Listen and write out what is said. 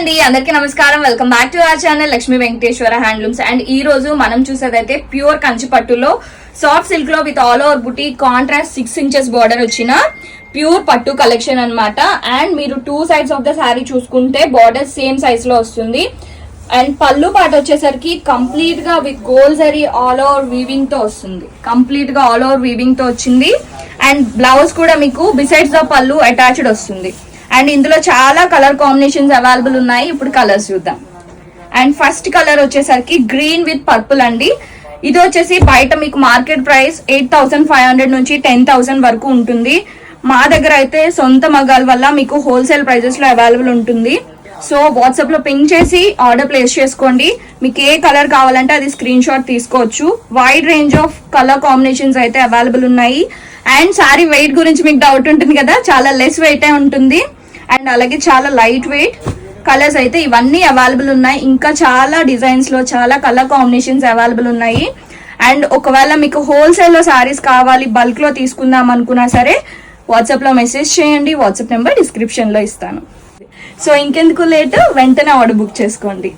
అండి అందరికీ నమస్కారం. Welcome back to our channel Lakshmi Venkateswara handlooms. And ఈ రోజు మనం చూసేదైతే ప్యూర్ కంచి పట్టులో సాఫ్ట్ సిల్క్ లో with all over buti contrast 6 inches border వచ్చిన ప్యూర్ పట్టు కలెక్షన్ అన్నమాట. అండ్ మీరు 2 sides ఆఫ్ ద శారీ చూసుకుంటే బార్డర్ సేమ్ సైజ్ లో వస్తుంది. అండ్ పళ్ళు పాట వచ్చేసరికి కంప్లీట్ గా with gold zari all over weaving తో వస్తుంది. కంప్లీట్ గా ఆల్ ఓవర్ వీవింగ్ తో వచ్చింది. అండ్ బ్లౌజ్ కూడా మీకు బిసైడ్స్ ద పళ్ళు అటాచ్డ్ వస్తుంది. అండ్ ఇందులో చాలా కలర్ కాంబినేషన్స్ అవైలబుల్ ఉన్నాయి. ఇప్పుడు కలర్స్ చూద్దాం. అండ్ ఫస్ట్ కలర్ వచ్చేసరికి గ్రీన్ విత్ పర్పుల్ అండి. ఇది వచ్చేసి బయట మీకు మార్కెట్ ప్రైస్ 8,500 నుంచి 10,000 వరకు ఉంటుంది. మా దగ్గర అయితే సొంత మగ్గాల వల్ల మీకు హోల్సేల్ ప్రైజెస్ లో అవైలబుల్ ఉంటుంది. సో వాట్సాప్ లో పింక్ చేసి ఆర్డర్ ప్లేస్ చేసుకోండి. మీకు ఏ కలర్ కావాలంటే అది స్క్రీన్ షాట్ తీసుకోవచ్చు. Wide range of colour combinations అయితే అవైలబుల్ ఉన్నాయి. అండ్ సారీ వెయిట్ గురించి మీకు డౌట్ ఉంటుంది కదా, చాలా లెస్ వెయిట్ ఉంటుంది. అండ్ అలాగే చాలా లైట్ వెయిట్ కలర్స్ అయితే ఇవన్నీ అవైలబుల్ ఉన్నాయి. ఇంకా చాలా డిజైన్స్ లో చాలా కలర్ కాంబినేషన్స్ అవైలబుల్ ఉన్నాయి. అండ్ ఒకవేళ మీకు హోల్సేల్ లో సారీస్ కావాలి, బల్క్ లో తీసుకుందాం అనుకున్నా సరే వాట్సాప్ లో మెసేజ్ చేయండి. వాట్సాప్ నెంబర్ డిస్క్రిప్షన్ లో ఇస్తాను. సో ఇంకెందుకు లేట్, వెంటనే ఆర్డర్ బుక్ చేసుకోండి.